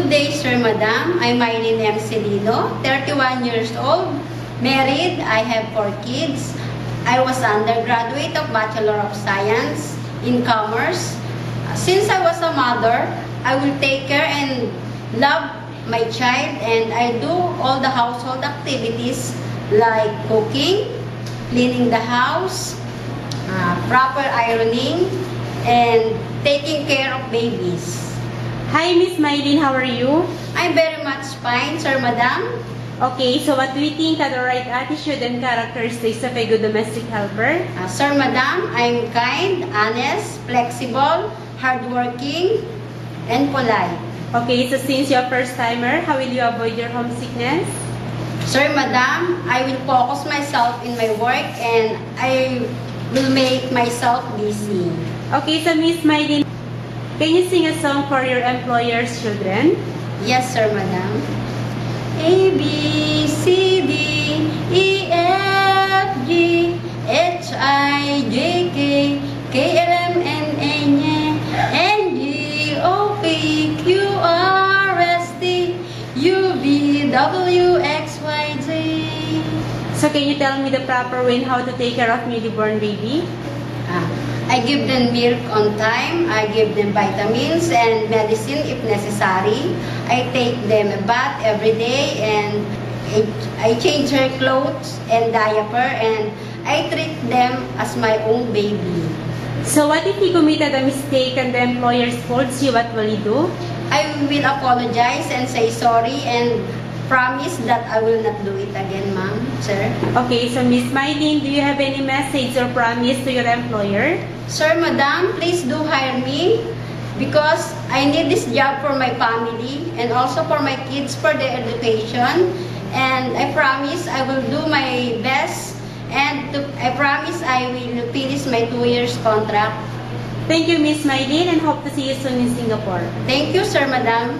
Good day, Sir, Madam. I'm Mylene M. Celino, 31 years old, married. I have 4 kids. I was undergraduate of Bachelor of Science in Commerce. Since I was a mother, I will take care and love my child, and I do all the household activities like cooking, cleaning the house, proper ironing, and taking care of babies. Hi, Miss Mylene. How are you? I'm very much fine, Sir, Madam. Okay, so what do you think are the right attitude and characteristics of a good domestic helper? Sir, Madam, I'm kind, honest, flexible, hardworking, and polite. Okay, so since you're a first-timer, how will you avoid your homesickness? Sir, Madam, I will focus myself in my work and I will make myself busy. Okay, so Miss Mylene, can you sing a song for your employer's children? Yes, Sir, Madam. A, B, C, D, E, F, G, H, I, J, K, K, L, M, N, G, O, P, Q, R, S, T, U, V, W, X, Y, Z. So can you tell me the proper way in how to take care of newly born baby? I give them milk on time. I give them vitamins and medicine if necessary. I take them a bath every day, and I change her clothes and diaper, and I treat them as my own baby. So what if you committed a mistake and the employer scolds you? What will you do? I will apologize and say sorry and promise that I will not do it again, ma'am, sir. Okay, so Miss Mylene, do you have any message or promise to your employer? Sir, Madam, please do hire me because I need this job for my family and also for my kids for their education. And I promise I will do my best, and I promise I will finish my 2 years contract. Thank you, Miss Mylene, and hope to see you soon in Singapore. Thank you, Sir, Madam.